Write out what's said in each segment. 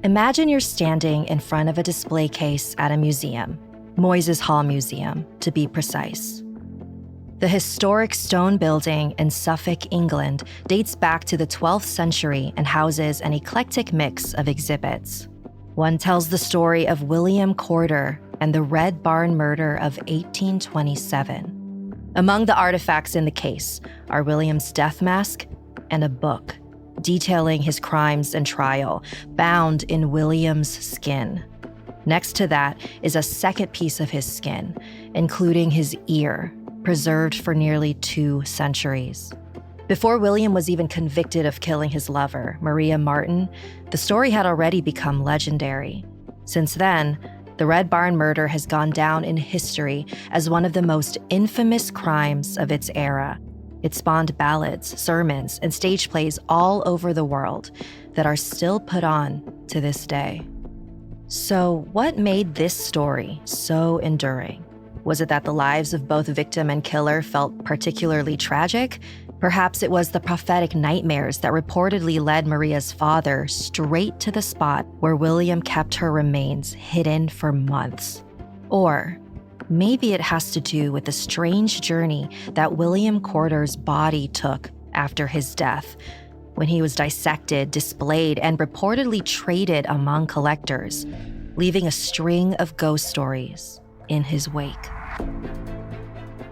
Imagine you're standing in front of a display case at a museum, Moyses Hall Museum, to be precise. The historic stone building in Suffolk, England, dates back to the 12th century and houses an eclectic mix of exhibits. One tells the story of William Corder and the Red Barn murder of 1827. Among the artifacts in the case are William's death mask and a book detailing his crimes and trial, bound in William's skin. Next to that is a second piece of his skin, including his ear, preserved for nearly 2 centuries. Before William was even convicted of killing his lover, Maria Marten, the story had already become legendary. Since then, the Red Barn murder has gone down in history as one of the most infamous crimes of its era. It spawned ballads, sermons, and stage plays all over the world that are still put on to this day. So, what made this story so enduring? Was it that the lives of both victim and killer felt particularly tragic? Perhaps it was the prophetic nightmares that reportedly led Maria's father straight to the spot where William kept her remains hidden for months. Or maybe it has to do with the strange journey that William Corder's body took after his death, when he was dissected, displayed, and reportedly traded among collectors, leaving a string of ghost stories in his wake.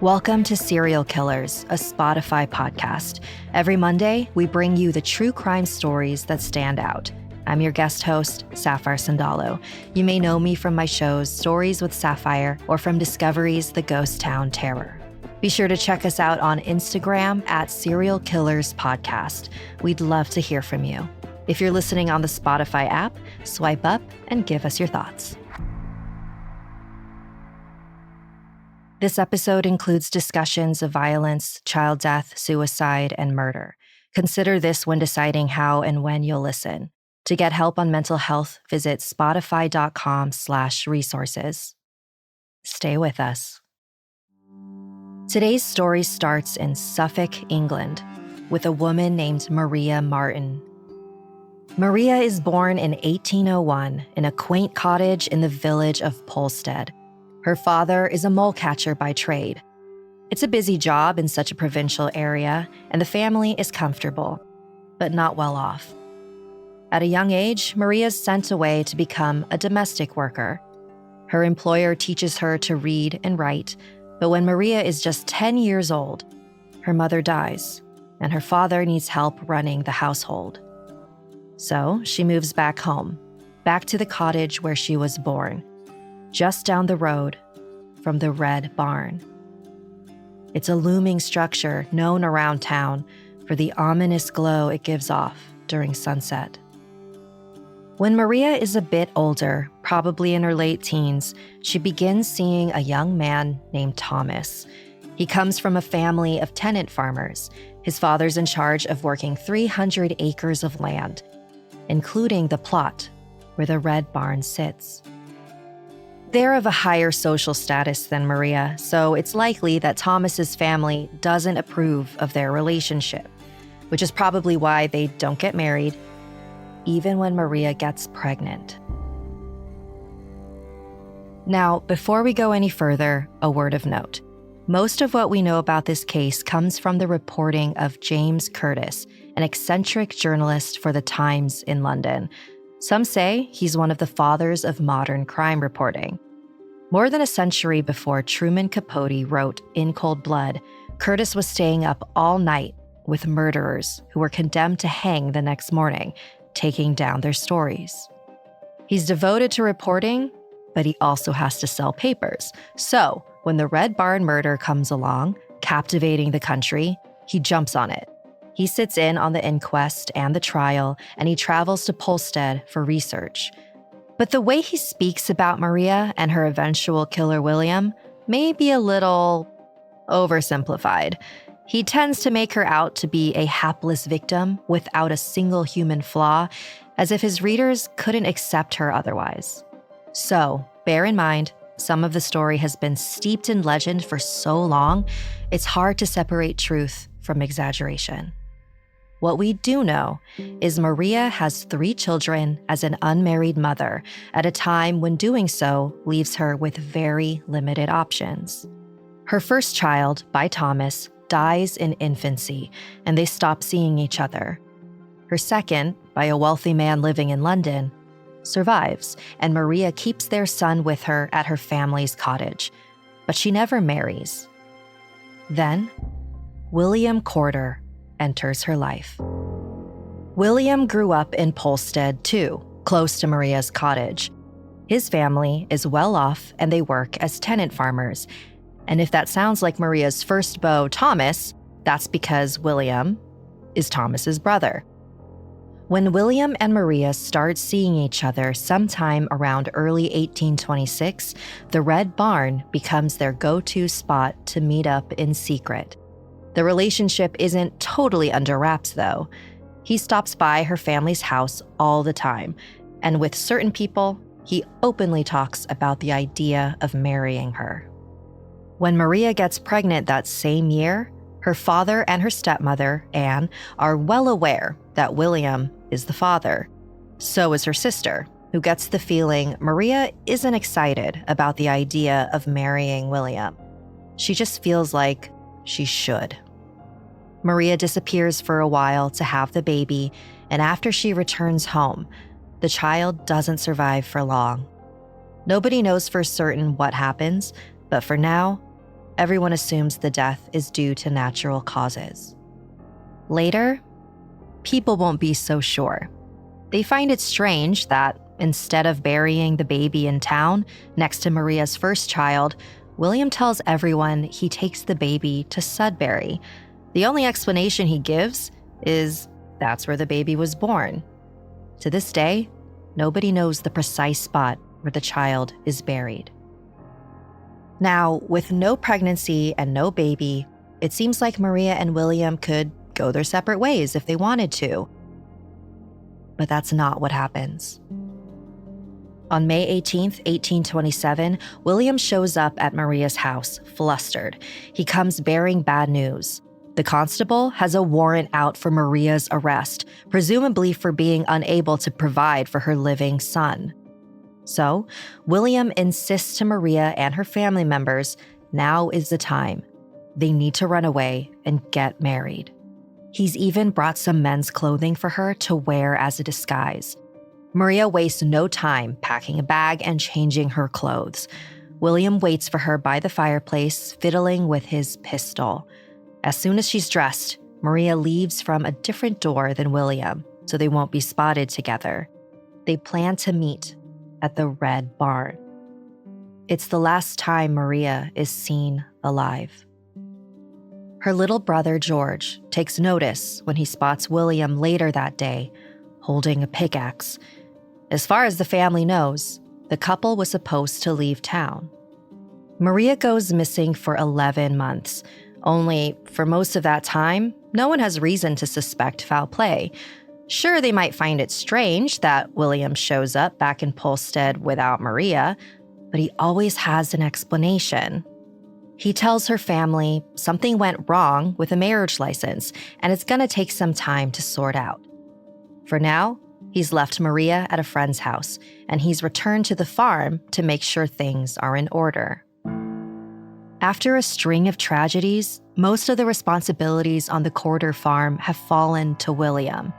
Welcome to Serial Killers, a Spotify podcast. Every Monday, we bring you the true crime stories that stand out. I'm your guest host, Sapphire Sandalo. You may know me from my shows Stories with Sapphire or from Discovery's The Ghost Town Terror. Be sure to check us out on Instagram at Serial Killers Podcast. We'd love to hear from you. If you're listening on the Spotify app, swipe up and give us your thoughts. This episode includes discussions of violence, child death, suicide, and murder. Consider this when deciding how and when you'll listen. To get help on mental health, visit spotify.com/resources. Stay with us. Today's story starts in Suffolk, England, with a woman named Maria Marten. Maria is born in 1801 in a quaint cottage in the village of Polstead. Her father is a mole catcher by trade. It's a busy job in such a provincial area, and the family is comfortable, but not well off. At a young age, Maria is sent away to become a domestic worker. Her employer teaches her to read and write, but when Maria is just 10 years old, her mother dies, and her father needs help running the household. So she moves back home, back to the cottage where she was born, just down the road from the Red Barn. It's a looming structure known around town for the ominous glow it gives off during sunset. When Maria is a bit older, probably in her late teens, she begins seeing a young man named Thomas. He comes from a family of tenant farmers. His father's in charge of working 300 acres of land, including the plot where the Red Barn sits. They're of a higher social status than Maria, so it's likely that Thomas's family doesn't approve of their relationship, which is probably why they don't get married, even when Maria gets pregnant. Now, before we go any further, a word of note. Most of what we know about this case comes from the reporting of James Curtis, an eccentric journalist for The Times in London. Some say he's one of the fathers of modern crime reporting. More than a century before Truman Capote wrote In Cold Blood, Curtis was staying up all night with murderers who were condemned to hang the next morning, taking down their stories. He's devoted to reporting, but he also has to sell papers. So when the Red Barn murder comes along, captivating the country, he jumps on it. He sits in on the inquest and the trial, and he travels to Polstead for research. But the way he speaks about Maria and her eventual killer William may be a little oversimplified. He tends to make her out to be a hapless victim without a single human flaw, as if his readers couldn't accept her otherwise. So, bear in mind, some of the story has been steeped in legend for so long, it's hard to separate truth from exaggeration. What we do know is Maria has 3 children as an unmarried mother at a time when doing so leaves her with very limited options. Her first child, by Thomas, dies in infancy, and they stop seeing each other. Her second, by a wealthy man living in London, survives, and Maria keeps their son with her at her family's cottage, but she never marries. Then, William Corder enters her life. William grew up in Polstead, too, close to Maria's cottage. His family is well off and they work as tenant farmers. And if that sounds like Maria's first beau, Thomas, that's because William is Thomas's brother. When William and Maria start seeing each other sometime around early 1826, the Red Barn becomes their go-to spot to meet up in secret. The relationship isn't totally under wraps, though. He stops by her family's house all the time, and with certain people, he openly talks about the idea of marrying her. When Maria gets pregnant that same year, her father and her stepmother, Anne, are well aware that William is the father. So is her sister, who gets the feeling Maria isn't excited about the idea of marrying William. She just feels like she should. Maria disappears for a while to have the baby, and after she returns home, the child doesn't survive for long. Nobody knows for certain what happens, but for now, everyone assumes the death is due to natural causes. Later, people won't be so sure. They find it strange that instead of burying the baby in town next to Maria's first child, William tells everyone he takes the baby to Sudbury. The only explanation he gives is that's where the baby was born. To this day, nobody knows the precise spot where the child is buried. Now, with no pregnancy and no baby, it seems like Maria and William could go their separate ways if they wanted to. But that's not what happens. On May 18th, 1827, William shows up at Maria's house, flustered. He comes bearing bad news. The constable has a warrant out for Maria's arrest, presumably for being unable to provide for her living son. So, William insists to Maria and her family members, now is the time. They need to run away and get married. He's even brought some men's clothing for her to wear as a disguise. Maria wastes no time packing a bag and changing her clothes. William waits for her by the fireplace, fiddling with his pistol. As soon as she's dressed, Maria leaves from a different door than William, so they won't be spotted together. They plan to meet at the Red Barn. It's the last time Maria is seen alive. Her little brother, George, takes notice when he spots William later that day, holding a pickaxe. As far as the family knows, the couple was supposed to leave town. Maria goes missing for 11 months, only for most of that time, no one has reason to suspect foul play. Sure, they might find it strange that William shows up back in Polstead without Maria, but he always has an explanation. He tells her family something went wrong with a marriage license, and it's going to take some time to sort out. For now, he's left Maria at a friend's house, and he's returned to the farm to make sure things are in order. After a string of tragedies, most of the responsibilities on the Corder farm have fallen to William.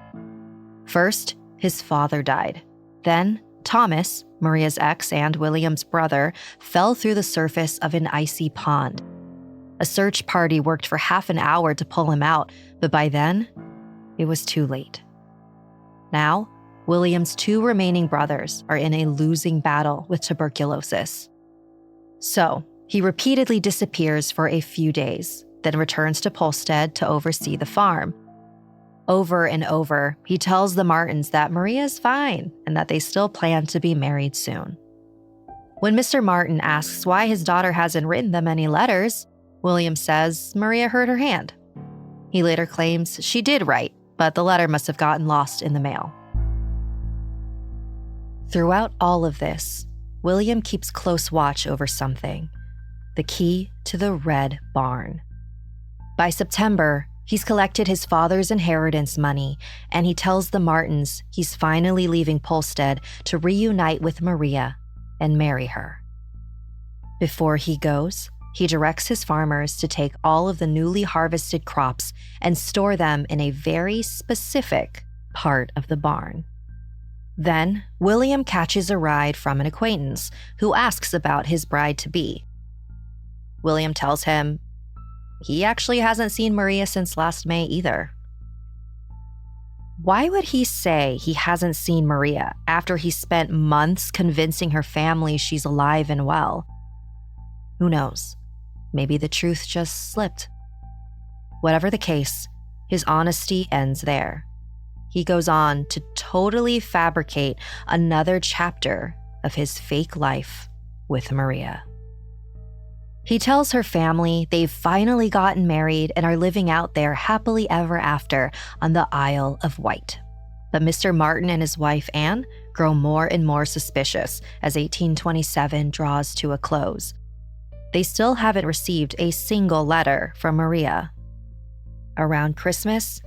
First, his father died. Then, Thomas, Maria's ex and William's brother, fell through the surface of an icy pond. A search party worked for half an hour to pull him out, but by then, it was too late. Now, William's 2 remaining brothers are in a losing battle with tuberculosis. So, he repeatedly disappears for a few days, then returns to Polstead to oversee the farm. Over and over, he tells the Martens that Maria's fine and that they still plan to be married soon. When Mr. Marten asks why his daughter hasn't written them any letters, William says Maria hurt her hand. He later claims she did write, but the letter must have gotten lost in the mail. Throughout all of this, William keeps close watch over something: the key to the Red Barn. By September, He's collected his father's inheritance money, and he tells the Martens he's finally leaving Polstead to reunite with Maria and marry her. Before he goes, he directs his farmers to take all of the newly harvested crops and store them in a very specific part of the barn. Then, William catches a ride from an acquaintance who asks about his bride-to-be. William tells him he actually hasn't seen Maria since last May either. Why would he say he hasn't seen Maria after he spent months convincing her family she's alive and well? Who knows? Maybe the truth just slipped. Whatever the case, his honesty ends there. He goes on to totally fabricate another chapter of his fake life with Maria. He tells her family they've finally gotten married and are living out there happily ever after on the Isle of Wight. But Mr. Marten and his wife Anne grow more and more suspicious as 1827 draws to a close. They still haven't received a single letter from Maria. Around Christmas,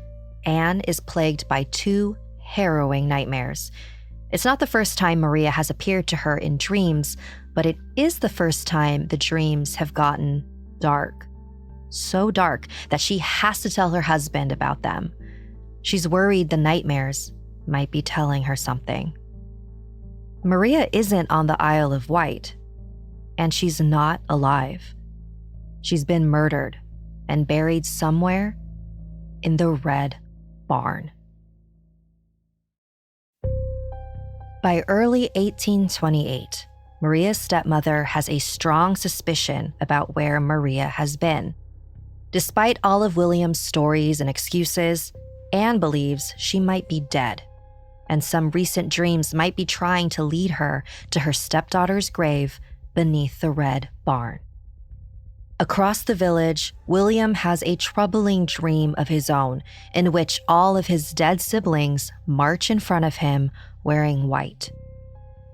Anne is plagued by 2 harrowing nightmares. It's not the first time Maria has appeared to her in dreams, but it is the first time the dreams have gotten dark. So dark that she has to tell her husband about them. She's worried the nightmares might be telling her something. Maria isn't on the Isle of Wight, and she's not alive. She's been murdered and buried somewhere in the Red Barn. By early 1828, Maria's stepmother has a strong suspicion about where Maria has been. Despite all of William's stories and excuses, Anne believes she might be dead, and some recent dreams might be trying to lead her to her stepdaughter's grave beneath the Red Barn. Across the village, William has a troubling dream of his own in which all of his dead siblings march in front of him wearing white.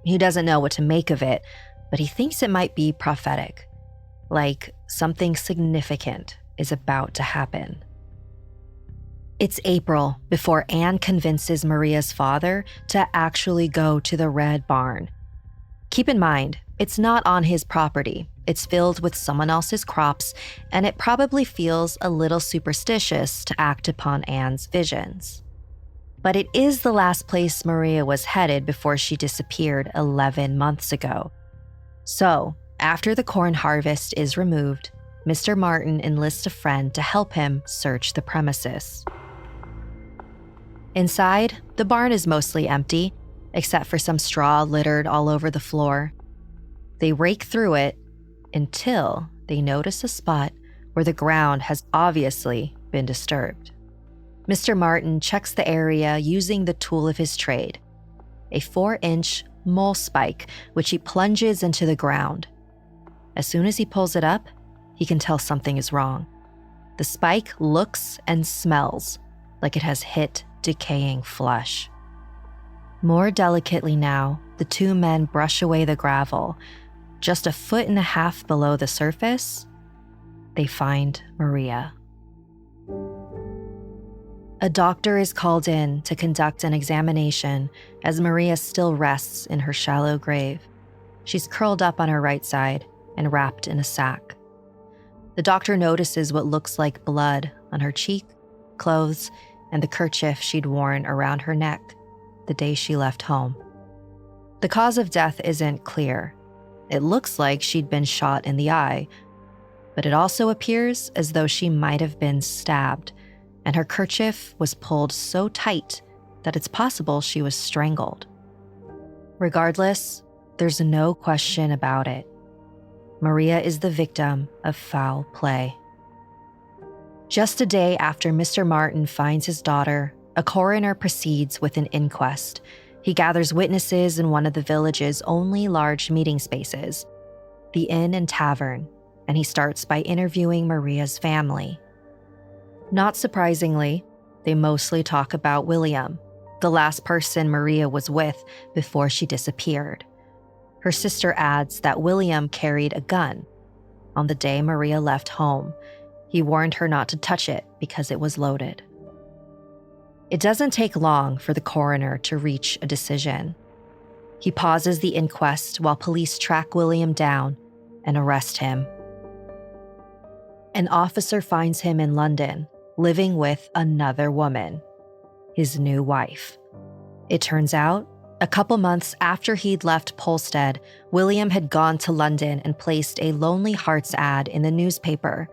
He doesn't know what to make of it, but he thinks it might be prophetic, like something significant is about to happen. It's April before Anne convinces Maria's father to actually go to the Red Barn. Keep in mind, it's not on his property. It's filled with someone else's crops, and it probably feels a little superstitious to act upon Anne's visions. But it is the last place Maria was headed before she disappeared 11 months ago. So, after the corn harvest is removed, Mr. Marten enlists a friend to help him search the premises. Inside, the barn is mostly empty, except for some straw littered all over the floor. They rake through it until they notice a spot where the ground has obviously been disturbed. Mr. Marten checks the area using the tool of his trade, a 4-inch mole spike, which he plunges into the ground. As soon as he pulls it up, he can tell something is wrong. The spike looks and smells like it has hit decaying flesh. More delicately now, the 2 men brush away the gravel. Just 1.5 feet below the surface, they find Maria. A doctor is called in to conduct an examination as Maria still rests in her shallow grave. She's curled up on her right side and wrapped in a sack. The doctor notices what looks like blood on her cheek, clothes, and the kerchief she'd worn around her neck the day she left home. The cause of death isn't clear. It looks like she'd been shot in the eye, but it also appears as though she might have been stabbed, and her kerchief was pulled so tight that it's possible she was strangled. Regardless, there's no question about it. Maria is the victim of foul play. Just a day after Mr. Marten finds his daughter, a coroner proceeds with an inquest. He gathers witnesses in one of the village's only large meeting spaces, the inn and tavern, and he starts by interviewing Maria's family. Not surprisingly, they mostly talk about William, the last person Maria was with before she disappeared. Her sister adds that William carried a gun. On the day Maria left home, He warned her not to touch it because it was loaded. It doesn't take long for the coroner to reach a decision. He pauses the inquest while police track William down and arrest him. An officer finds him in London, living with another woman, his new wife. It turns out, a couple months after he'd left Polstead, William had gone to London and placed a Lonely Hearts ad in the newspaper.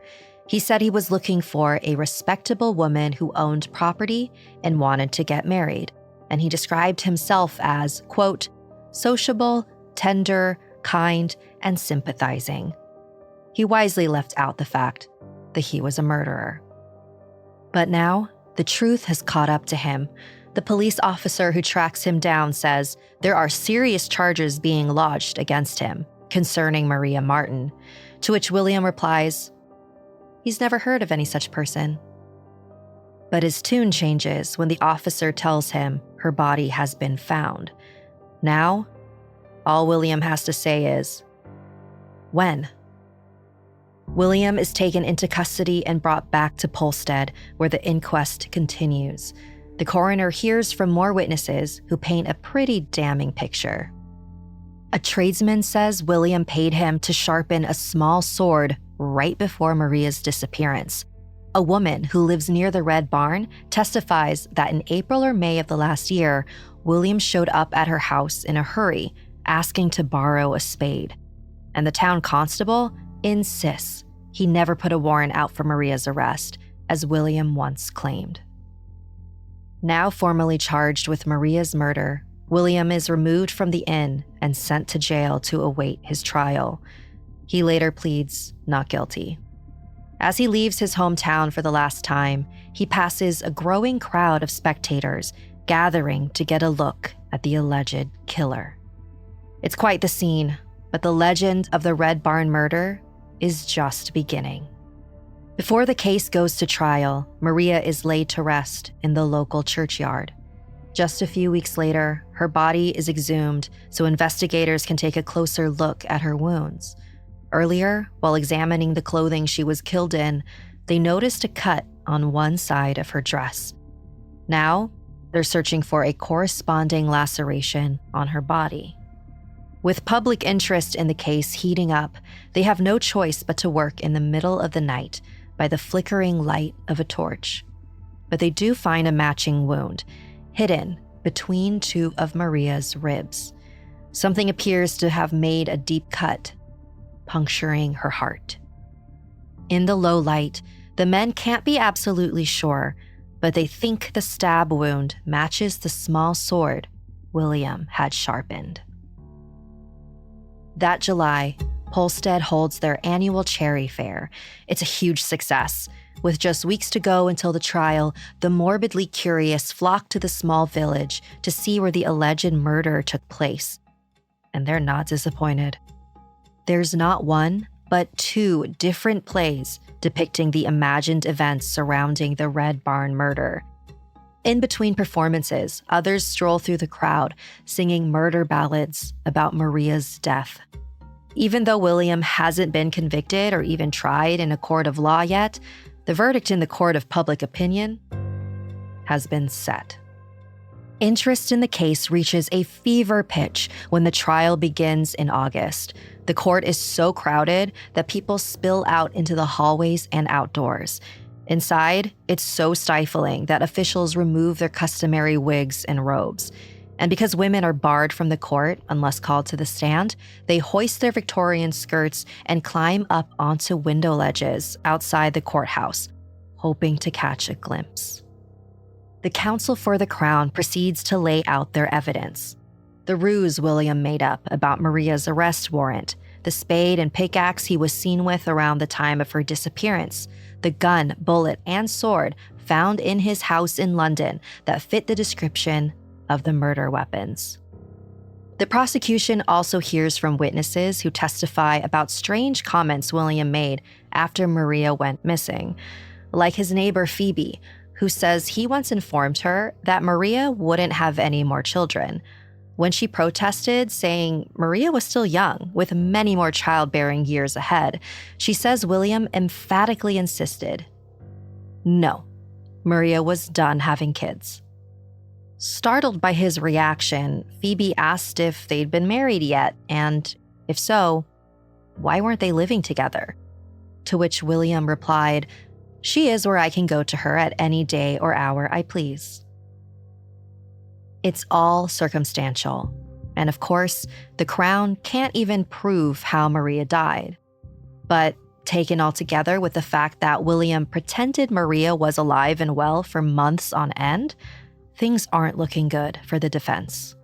He said he was looking for a respectable woman who owned property and wanted to get married, and he described himself as, quote, sociable, tender, kind, and sympathizing. He wisely left out the fact that he was a murderer. But now, the truth has caught up to him. The police officer who tracks him down says there are serious charges being lodged against him concerning Maria Marten, to which William replies, he's never heard of any such person. But his tune changes when the officer tells him her body has been found. Now, all William has to say is, when? William is taken into custody and brought back to Polstead, where the inquest continues. The coroner hears from more witnesses who paint a pretty damning picture. A tradesman says William paid him to sharpen a small sword right before Maria's disappearance. A woman who lives near the Red Barn testifies that in April or May of the last year, William showed up at her house in a hurry, asking to borrow a spade. And the town constable insists he never put a warrant out for Maria's arrest, as William once claimed. Now formally charged with Maria's murder, William is removed from the inn and sent to jail to await his trial. He later pleads not guilty. As he leaves his hometown for the last time, he passes a growing crowd of spectators gathering to get a look at the alleged killer. It's quite the scene, but the legend of the Red Barn murder is just beginning. Before the case goes to trial, Maria is laid to rest in the local churchyard. Just a few weeks later, her body is exhumed so investigators can take a closer look at her wounds. Earlier, while examining the clothing she was killed in, they noticed a cut on one side of her dress. Now, they're searching for a corresponding laceration on her body. With public interest in the case heating up, they have no choice but to work in the middle of the night by the flickering light of a torch. But they do find a matching wound, hidden between two of Maria's ribs. Something appears to have made a deep cut, puncturing her heart. In the low light, the men can't be absolutely sure, but they think the stab wound matches the small sword William had sharpened. That July, Polstead holds their annual cherry fair. It's a huge success. With just weeks to go until the trial, the morbidly curious flock to the small village to see where the alleged murder took place. And they're not disappointed. There's not one, but two different plays depicting the imagined events surrounding the Red Barn murder. In between performances, others stroll through the crowd, singing murder ballads about Maria's death. Even though William hasn't been convicted or even tried in a court of law yet, the verdict in the court of public opinion has been set. Interest in the case reaches a fever pitch when the trial begins in August. The court is so crowded that people spill out into the hallways and outdoors. Inside, it's so stifling that officials remove their customary wigs and robes. And because women are barred from the court unless called to the stand, they hoist their Victorian skirts and climb up onto window ledges outside the courthouse, hoping to catch a glimpse. The counsel for the Crown proceeds to lay out their evidence. The ruse William made up about Maria's arrest warrant, the spade and pickaxe he was seen with around the time of her disappearance, the gun, bullet, and sword found in his house in London that fit the description of the murder weapons. The prosecution also hears from witnesses who testify about strange comments William made after Maria went missing, like his neighbor Phoebe, who says he once informed her that Maria wouldn't have any more children. When she protested, saying Maria was still young, with many more childbearing years ahead, she says William emphatically insisted, no, Maria was done having kids. Startled by his reaction, Phoebe asked if they'd been married yet, and if so, why weren't they living together? To which William replied, she is where I can go to her at any day or hour I please. It's all circumstantial, and of course, the Crown can't even prove how Maria died. But taken all together with the fact that William pretended Maria was alive and well for months on end, things aren't looking good for the defense.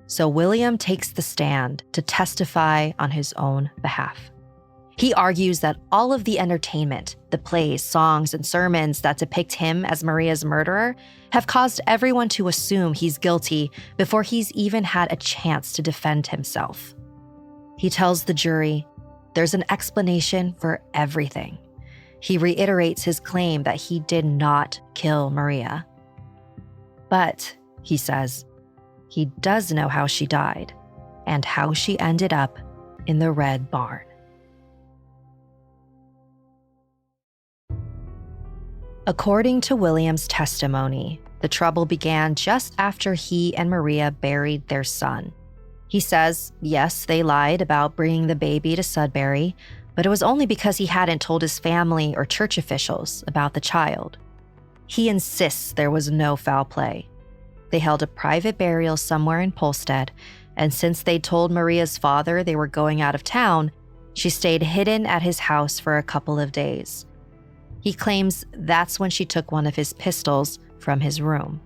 So William takes the stand to testify on his own behalf. He argues that all of the entertainment, the plays, songs, and sermons that depict him as Maria's murderer have caused everyone to assume he's guilty before he's even had a chance to defend himself. He tells the jury there's an explanation for everything. He reiterates his claim that he did not kill Maria. But, he says, he does know how she died and how she ended up in the Red Barn. According to William's testimony, the trouble began just after he and Maria buried their son. He says, yes, they lied about bringing the baby to Sudbury, but it was only because he hadn't told his family or church officials about the child. He insists there was no foul play. They held a private burial somewhere in Polstead, and since they told Maria's father they were going out of town, she stayed hidden at his house for a couple of days. He claims that's when she took one of his pistols from his room.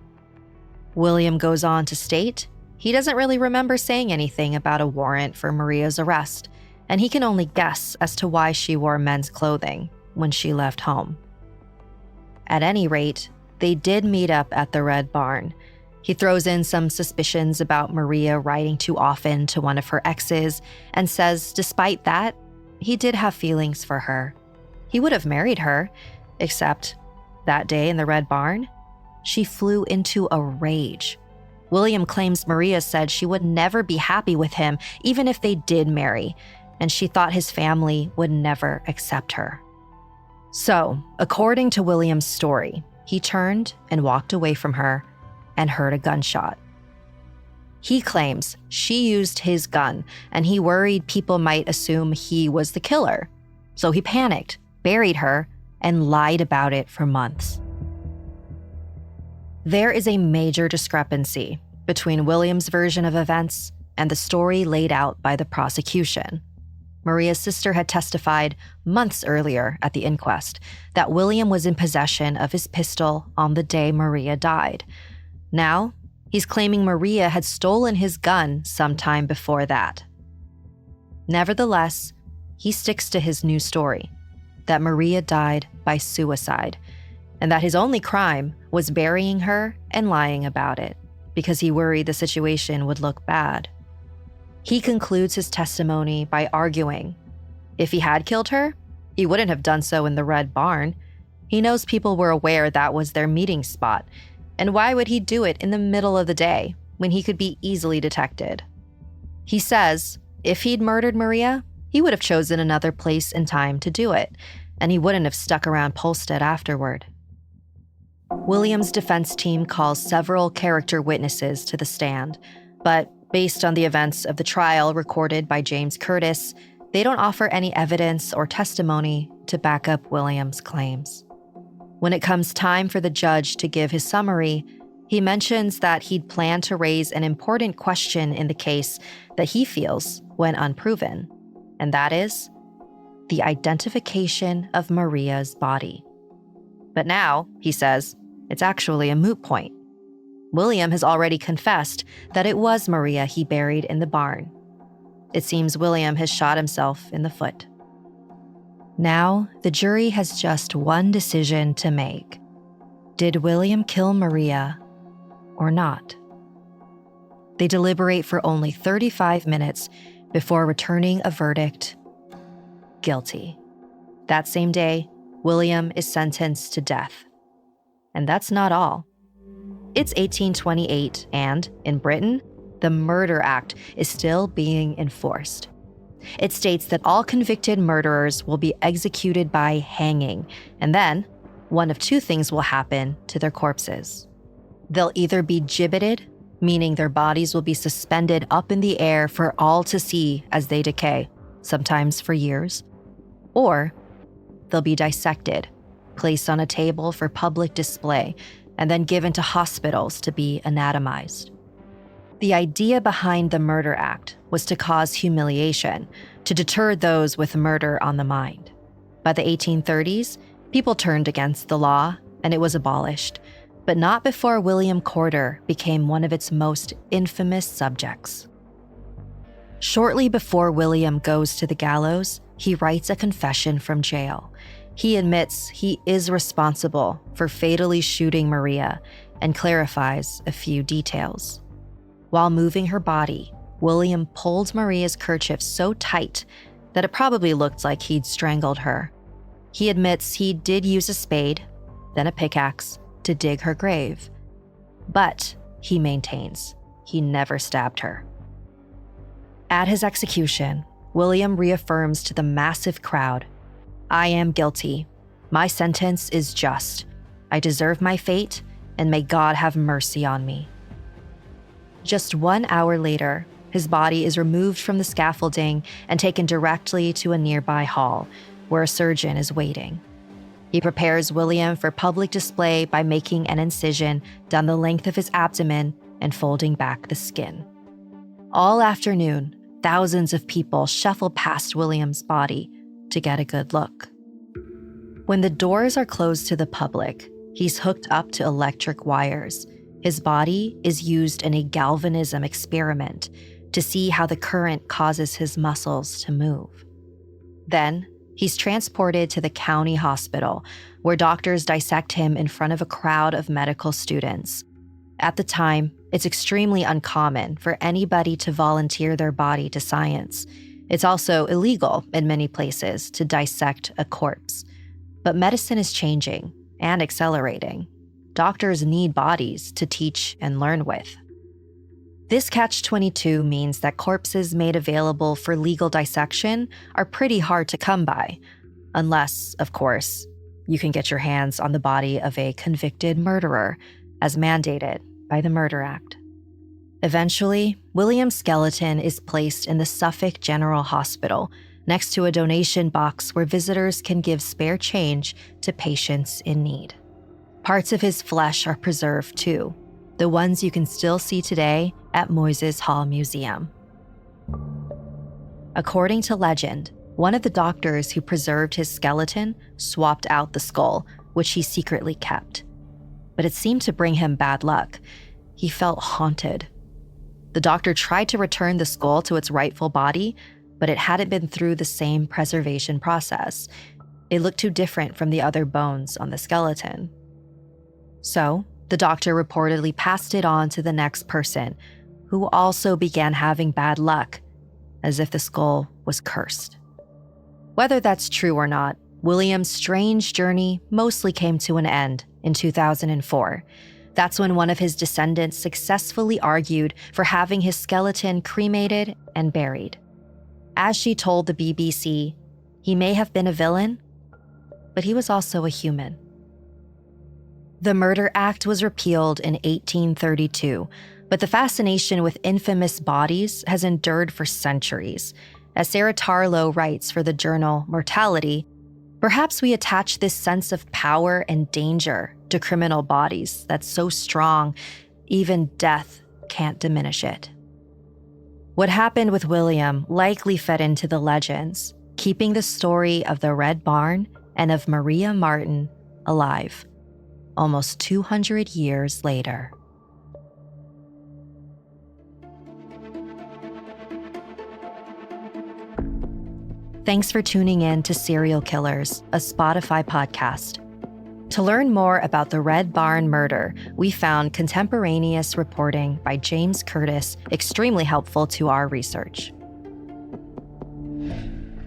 William goes on to state he doesn't really remember saying anything about a warrant for Maria's arrest, and he can only guess as to why she wore men's clothing when she left home. At any rate, they did meet up at the Red Barn. He throws in some suspicions about Maria writing too often to one of her exes and says despite that, he did have feelings for her. He would have married her, except that day in the Red Barn, she flew into a rage. William claims Maria said she would never be happy with him, even if they did marry, and she thought his family would never accept her. So, according to William's story, he turned and walked away from her and heard a gunshot. He claims she used his gun, and he worried people might assume he was the killer. So he panicked, buried her, and lied about it for months. There is a major discrepancy between William's version of events and the story laid out by the prosecution. Maria's sister had testified months earlier at the inquest that William was in possession of his pistol on the day Maria died. Now, he's claiming Maria had stolen his gun sometime before that. Nevertheless, he sticks to his new story, that Maria died by suicide, and that his only crime was burying her and lying about it, because he worried the situation would look bad. He concludes his testimony by arguing, if he had killed her, he wouldn't have done so in the Red Barn. He knows people were aware that was their meeting spot, and why would he do it in the middle of the day when he could be easily detected? He says if he'd murdered Maria, he would have chosen another place and time to do it, and he wouldn't have stuck around Polstead afterward. William's defense team calls several character witnesses to the stand, but based on the events of the trial recorded by James Curtis, they don't offer any evidence or testimony to back up William's claims. When it comes time for the judge to give his summary, he mentions that he'd planned to raise an important question in the case that he feels went unproven, and that is the identification of Maria's body. But now, he says, it's actually a moot point. William has already confessed that it was Maria he buried in the barn. It seems William has shot himself in the foot. Now, the jury has just one decision to make. Did William kill Maria or not? They deliberate for only 35 minutes before returning a verdict: guilty. That same day, William is sentenced to death. And that's not all. It's 1828, and in Britain, the Murder Act is still being enforced. It states that all convicted murderers will be executed by hanging, and then one of two things will happen to their corpses. They'll either be gibbeted, meaning their bodies will be suspended up in the air for all to see as they decay, sometimes for years, or they'll be dissected, placed on a table for public display, and then given to hospitals to be anatomized. The idea behind the Murder Act was to cause humiliation, to deter those with murder on the mind. By the 1830s, people turned against the law, and it was abolished, but not before William Corder became one of its most infamous subjects. Shortly before William goes to the gallows, he writes a confession from jail. He admits he is responsible for fatally shooting Maria and clarifies a few details. While moving her body, William pulled Maria's kerchief so tight that it probably looked like he'd strangled her. He admits he did use a spade, then a pickaxe, to dig her grave. But, he maintains, he never stabbed her. At his execution, William reaffirms to the massive crowd, "I am guilty. My sentence is just. I deserve my fate, and may God have mercy on me." Just 1 hour later, his body is removed from the scaffolding and taken directly to a nearby hall, where a surgeon is waiting. He prepares William for public display by making an incision down the length of his abdomen and folding back the skin. All afternoon, thousands of people shuffle past William's body to get a good look. When the doors are closed to the public, he's hooked up to electric wires. His body is used in a galvanism experiment to see how the current causes his muscles to move. Then, he's transported to the county hospital, where doctors dissect him in front of a crowd of medical students. At the time, it's extremely uncommon for anybody to volunteer their body to science. It's also illegal in many places to dissect a corpse. But medicine is changing and accelerating. Doctors need bodies to teach and learn with. This catch-22 means that corpses made available for legal dissection are pretty hard to come by, unless, of course, you can get your hands on the body of a convicted murderer, as mandated by the Murder Act. Eventually, William's skeleton is placed in the Suffolk General Hospital, next to a donation box where visitors can give spare change to patients in need. Parts of his flesh are preserved too, the ones you can still see today at Moyses Hall Museum. According to legend, one of the doctors who preserved his skeleton swapped out the skull, which he secretly kept. But it seemed to bring him bad luck. He felt haunted. The doctor tried to return the skull to its rightful body, but it hadn't been through the same preservation process. It looked too different from the other bones on the skeleton. So, the doctor reportedly passed it on to the next person, who also began having bad luck, as if the skull was cursed. Whether that's true or not, William's strange journey mostly came to an end in 2004. That's when one of his descendants successfully argued for having his skeleton cremated and buried. As she told the BBC, he may have been a villain, but he was also a human. The Murder Act was repealed in 1832, but the fascination with infamous bodies has endured for centuries. As Sarah Tarlow writes for the journal Mortality, perhaps we attach this sense of power and danger to criminal bodies that's so strong, even death can't diminish it. What happened with William likely fed into the legends, keeping the story of the Red Barn and of Maria Marten alive, almost 200 years later. Thanks for tuning in to Serial Killers, a Spotify podcast. To learn more about the Red Barn murder, we found contemporaneous reporting by James Curtis extremely helpful to our research.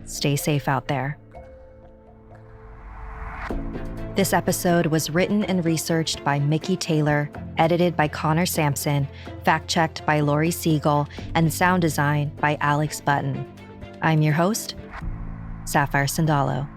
Stay safe out there. This episode was written and researched by Mickey Taylor, edited by Connor Sampson, fact-checked by Lori Siegel, and sound design by Alex Button. I'm your host, Sapphire Sandalo.